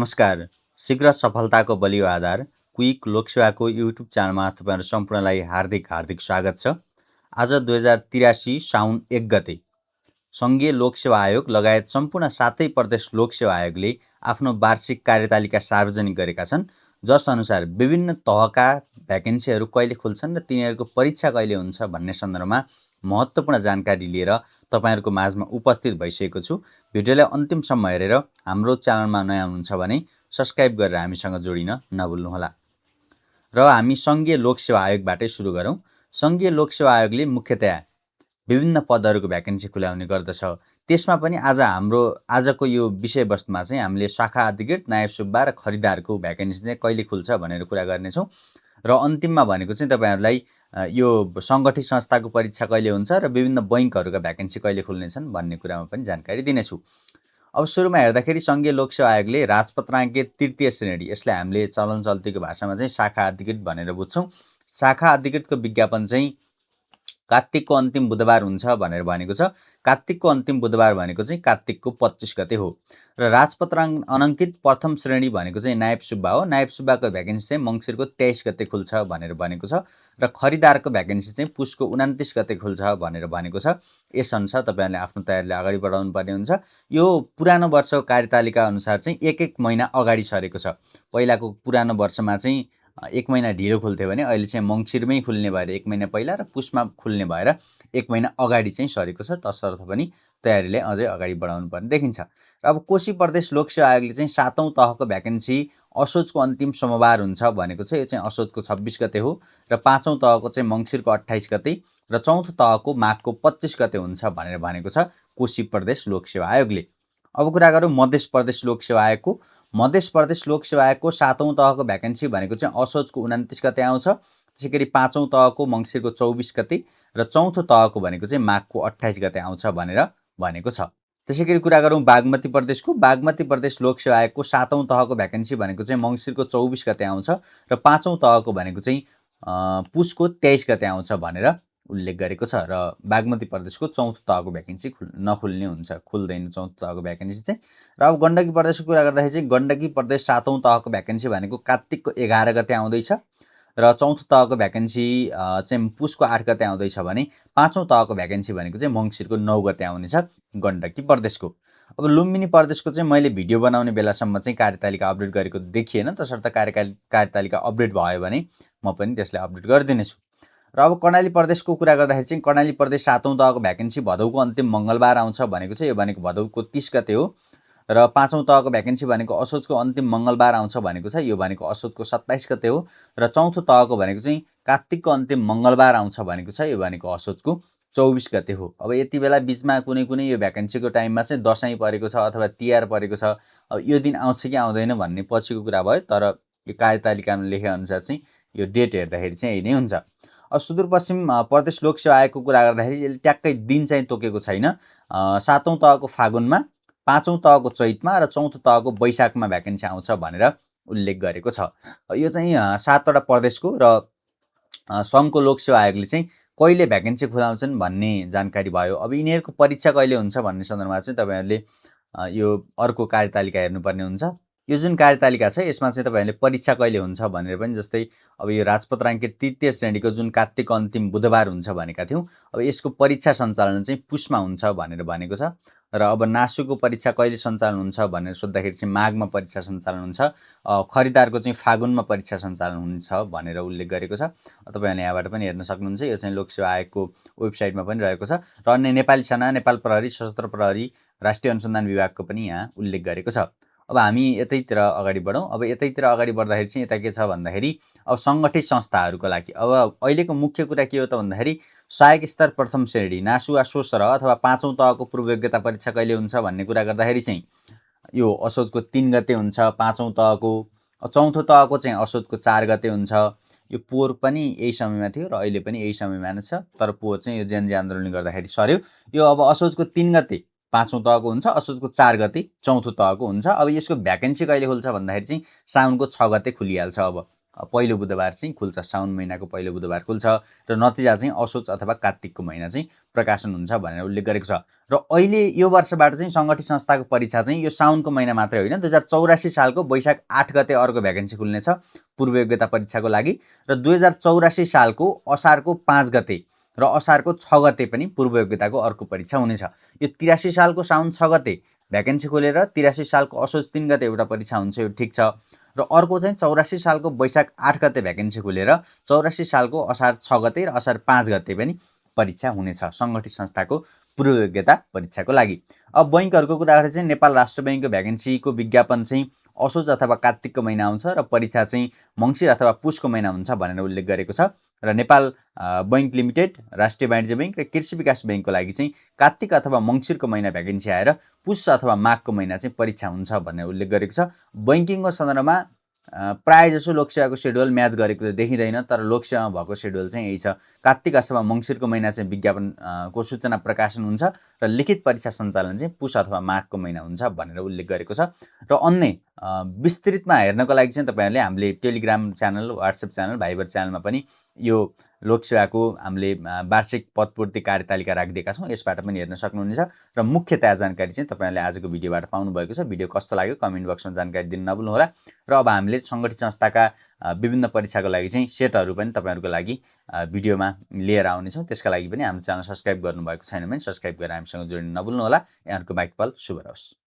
नमस्कार। शीघ्र सफलताको बलियो आधार क्विक लोकसेवाको युट्युब च्यानलमा तपाईँहरू सम्पूर्णलाई हार्दिक स्वागत छ। आज 2083 साउन 1 गते सङ्घीय लोकसेवा आयोग लगायत सम्पूर्ण 7 प्रदेश लोकसेवा आयोगले आफ्नो वार्षिक कार्यतालिका सार्वजनिक गरेका छन्, जसअनुसार विभिन्न तहका भ्याकेन्सीहरू कहिले खुल्छन् र तिनीहरूको परीक्षा कहिले हुन्छ भन्ने सन्दर्भमा महत्त्वपूर्ण जानकारी लिएर तपाईहरुको माझमा उपस्थित भइसकेको छु। भिडियोलाई अन्तिमसम्म हेरेर हाम्रो च्यानलमा नयाँ हुनुहुन्छ भने सब्स्क्राइब गरेर हामीसँग जोडिन नभुल्नुहोला। र हामी सङ्घीय लोकसेवा आयोगबाटै सुरु गरौँ। सङ्घीय लोकसेवा आयोगले मुख्यतया विभिन्न पदहरूको भ्याकेन्सी खुलाउने गर्दछ। त्यसमा पनि आजको यो विषयवस्तुमा चाहिँ हामीले शाखा अधिकृत, नायब सुब्बा र खरिदारको भ्याकेन्सी चाहिँ कहिले खुल्छ भनेर कुरा गर्नेछौँ। र अन्तिममा भनेको चाहिँ तपाईहरुलाई यो सङ्गठित संस्थाको परीक्षा कहिले हुन्छ र विभिन्न बैंकहरूका भ्याकेन्सी कहिले खुल्नेछन् भन्ने कुरामा पनि जानकारी दिनेछु। अब सुरुमा हेर्दाखेरि सङ्घीय लोकसेवा आयोगले राजपत्राङ्कित तृतीय श्रेणी, यसलाई हामीले चलन चल्तीको भाषामा चाहिँ शाखा अधिकृत भनेर बुझ्छौँ। शाखा अधिकृतको विज्ञापन चाहिँ कार्तिकको अन्तिम बुधबार हुन्छ भनेर भनेको छ। कार्तिकको अन्तिम बुधबार भनेको चाहिँ कार्तिकको 25 गते हो। र राजपत्राङ्क अनङ्कित प्रथम श्रेणी भनेको चाहिँ नायब सुब्बा हो। नायब सुब्बाको भ्याकेन्सी चाहिँ मङ्सिरको 23 गते खुल्छ भनेर भनेको छ। र खरिदारको भ्याकेन्सी चाहिँ पुसको 29 गते खुल्छ भनेर भनेको छ। यसअनुसार तपाईहरुले आफ्नो तयारीले अगाडि बढाउनु पर्ने हुन्छ। यो पुरानो वर्षको कार्यतालिका अनुसार चाहिँ एक महिना अगाडि सरेको छ। पहिलाको पुरानो वर्षमा चाहिँ 1 महिना ढिलो खुल्थ्यो भने अहिले चाहिँ मङ्सिरमै खुल्ने भएर 1 महिना पहिला र पुसमा खुल्ने भएर 1 महिना अगाडि चाहिँ सरेको छ। तसर्थ पनि तयारीले अझै अगाडि बढाउनु पर्ने देखिन्छ। र अब कोशी प्रदेश लोकसेवा आयोगले चाहिँ 7औं तहको भ्याकेन्सी असोजको अन्तिम सोमबार हुन्छ भनेको छ। यो चाहिँ असोजको 26 गते हो। र 5औं तहको चाहिँ मङ्सिरको 28 गते र 4थो तहको माघको 25 गते हुन्छ भनेर भनेको छ कोशी प्रदेश लोकसेवा आयोगले। अब कुरा गरौँ मध्य प्रदेश लोकसेवा आयोगको। मध्य प्रदेश लोकसेवा आयोगको 7औं तहको भ्याकेन्सी भनेको चाहिँ असोजको 29 गते आउँछ। त्यसैगरी 5औं तहको मङ्सिरको 24 गते र 4थो तहको भनेको चाहिँ माघको 28 गते आउँछ भनेर भनेको छ। त्यसैगरी कुरा गरौँ बागमती प्रदेशको। बागमती प्रदेश लोकसेवा आयोगको 7औं तहको भ्याकेन्सी भनेको चाहिँ मङ्सिरको 24 गते आउँछ र 5औं तहको भनेको चाहिँ पुसको 23 गते आउँछ भनेर उल्लेख गरेको छ। र बागमती प्रदेशको 4थो तहको भ्याकेन्सी नखुल्ने हुन्छ, खुल्दैन 4थो तहको भ्याकेन्सी चाहिँ। र अब गण्डकी प्रदेशको कुरा गर्दाखेरि चाहिँ गण्डकी प्रदेश 7औं तहको भ्याकेन्सी भनेको कार्तिकको 11 गते आउँदैछ र 4थो तहको भ्याकेन्सी चाहिँ पुसको 8 गते आउँदैछ भने 5औं तहको भ्याकेन्सी भनेको चाहिँ मङ्सिरको 9 गते आउनेछ गण्डकी प्रदेशको। अब लुम्बिनी प्रदेशको चाहिँ मैले भिडियो बनाउने बेलासम्म चाहिँ कार्यतालिका अपडेट गरेको देखिएन, तसर्थ कार्यतालिका अपडेट भयो भने म पनि त्यसलाई अपडेट गरिदिनेछु। र अब कर्णाली प्रदेशको कुरा गर्दाखेरि चाहिँ कर्णाली प्रदेश 7औं तहको भ्याकेन्सी भदौको अन्तिम मङ्गलबार आउँछ भनेको छ। यो भनेको भदौको 30 गते हो। र 5औं तहको भ्याकेन्सी भनेको असोजको अन्तिम मङ्गलबार आउँछ भनेको छ। यो भनेको असोजको 27 गते हो। र 4थो तहको भनेको चाहिँ कार्तिकको अन्तिम मङ्गलबार आउँछ भनेको छ। यो भनेको असोजको 24 गते हो। अब यति बेला बिचमा कुनै यो भ्याकेन्सीको टाइममा चाहिँ दसैँ परेको छ अथवा तिहार परेको छ। अब यो दिन आउँछ कि आउँदैन भन्ने पछिको कुरा भयो, तर यो कार्यतालिकामा लेखेअनुसार चाहिँ यो डेट हेर्दाखेरि चाहिँ यही नै हुन्छ। अब सुदूरपश्चिम प्रदेश लोकसेवा आयोगको कुरा गर्दाखेरि यसले ट्याक्कै दिन चाहिँ तोकेको छैन। 7औं तहको फागुनमा, 5औं तहको चैतमा र 4थो तहको वैशाखमा भ्याकेन्सी आउँछ भनेर उल्लेख गरेको छ। यो चाहिँ 7वटा प्रदेशको र सङ्घको लोकसेवा आयोगले चाहिँ कहिले भ्याकेन्सी खुलाउँछन् भन्ने जानकारी भयो। अब यिनीहरूको परीक्षा कहिले हुन्छ भन्ने सन्दर्भमा चाहिँ तपाईहरुले यो अर्को कार्यतालिका हेर्नुपर्ने हुन्छ। यो जुन कार्यतालिका छ यसमा चाहिँ तपाईहरुले परीक्षा कहिले हुन्छ भनेर पनि, जस्तै अब यो राजपत्राङ्कित तृतीय श्रेणीको जुन कार्तिकको अन्तिम बुधबार हुन्छ भनेका थियौँ, अब यसको परीक्षा सञ्चालन चाहिँ पुसमा हुन्छ भनेर भनेको छ। र अब नासुको परीक्षा कहिले सञ्चालन हुन्छ भनेर सोद्धाखेरि चाहिँ माघमा परीक्षा सञ्चालन हुन्छ। खरिदारको चाहिँ फागुनमा परीक्षा सञ्चालन हुन्छ भनेर उल्लेख गरेको छ। तपाईहरुले यहाँबाट पनि हेर्न सक्नुहुन्छ। यो चाहिँ लोकसेवा आयोगको वेबसाइटमा पनि रहेको छ। र अन्य नेपाली सेना, नेपाल प्रहरी, सशस्त्र प्रहरी, राष्ट्रिय अनुसन्धान विभागको पनि यहाँ उल्लेख गरेको छ। अब हामी यतैतिर अगाडि बढौँ। अब यतैतिर अगाडि बढ्दाखेरि चाहिँ यता के छ भन्दाखेरि अब सङ्गठित संस्थाहरूको लागि अब अहिलेको मुख्य कुरा के हो त भन्दाखेरि सहायक स्तर प्रथम श्रेणी नासु वा सोसर अथवा 5औं तहको पूर्व योग्यता परीक्षा कहिले हुन्छ भन्ने कुरा गर्दाखेरि चाहिँ यो असोजको 3 गते हुन्छ 5औं तहको। 4थो तहको चाहिँ असोजको 4 गते हुन्छ। यो पोहोर पनि यही समयमा थियो र अहिले पनि यही समयमा नै छ, तर पोहोर चाहिँ यो जेएनजी आन्दोलनले गर्दाखेरि सर्यो। यो अब असोजको 3 गते 5औं तहको हुन्छ, असोजको 4 गते 4थो तहको हुन्छ। अब यसको भ्याकेन्सी कहिले खुल्छ भन्दाखेरि चाहिँ साउनको 6 गते खुलिहाल्छ। अब पहिलो बुधबार चाहिँ खुल्छ, साउन महिनाको पहिलो बुधबार खुल्छ र नतिजा चाहिँ असोज अथवा कार्तिकको महिना चाहिँ प्रकाशन हुन्छ भनेर उल्लेख गरेको छ। र अहिले यो वर्षबाट चाहिँ सङ्गठित संस्थाको परीक्षा चाहिँ यो साउनको महिना मात्रै होइन, 2084 सालको वैशाख 8 गते अर्को भ्याकेन्सी खुल्नेछ पूर्व योग्यता परीक्षाको लागि, र 2084 सालको असारको 5 गते र असारको 6 गते पनि पूर्व योग्यताको अर्को परीक्षा हुनेछ। यो 83 सालको साउन 6 गते भ्याकेन्सी खोलेर 83 सालको असोज 3 गते एउटा परीक्षा हुन्छ, यो ठिक छ। र अर्को चाहिँ 84 सालको वैशाख 8 गते भ्याकेन्सी खोलेर 84 सालको असार 6 गते र असार 5 गते पनि परीक्षा हुनेछ सङ्गठित संस्थाको पूर्व योग्यता परीक्षाको लागि। अब बैङ्कहरूको कुरा गर्दा चाहिँ नेपाल राष्ट्र बैङ्कको भ्याकेन्सीको विज्ञापन चाहिँ असोज अथवा कार्तिकको महिना आउँछ र परीक्षा चाहिँ मङ्सिर अथवा पुसको महिना हुन्छ भनेर उल्लेख गरेको छ। र नेपाल बैङ्क लिमिटेड, राष्ट्रिय वाणिज्य बैङ्क र कृषि विकास बैङ्कको लागि चाहिँ कार्तिक अथवा मङ्सिरको महिना भ्याकेन्सी आएर पुस अथवा माघको महिना चाहिँ परीक्षा हुन्छ भनेर उल्लेख गरेको छ। बैङ्किङको सन्दर्भमा प्राय जसो लोकसेवाको सेड्युल म्याच गरेको त देखिँदैन, तर लोकसेवामा भएको सेड्युल चाहिँ यही छ। कार्तिक अथवा मङ्सिरको महिना चाहिँ विज्ञापनको सूचना प्रकाशन हुन्छ र लिखित परीक्षा सञ्चालन चाहिँ पुस अथवा माघको महिना हुन्छ भनेर उल्लेख गरेको छ। र अन्य विस्तृतमा हेर्नको लागि चाहिँ तपाईँहरूले हामीले Telegram channel, WhatsApp channel, Viber च्यानलमा पनि यो लोकसेवाको हामीले वार्षिक पदपूर्ति कार्यतालिका राखिदिएका छौँ, यसबाट पनि हेर्न सक्नुहुनेछ। र मुख्यतया जानकारी चाहिँ तपाईँहरूले आजको भिडियोबाट पाउनुभएको छ। भिडियो कस्तो लाग्यो कमेन्ट बक्समा जानकारी दिन नभुल्नुहोला। र अब हामीले सङ्गठित संस्थाका विभिन्न परीक्षाको लागि चाहिँ सेटहरू पनि तपाईँहरूको लागि भिडियोमा लिएर आउनेछौँ। त्यसका लागि पनि हाम्रो च्यानल सब्सक्राइब गर्नुभएको छैन भने सब्सक्राइब गरेर हामीसँग जोडिन नभुल्नुहोला। यहाँहरूको बाइक पल शुभ रहोस्।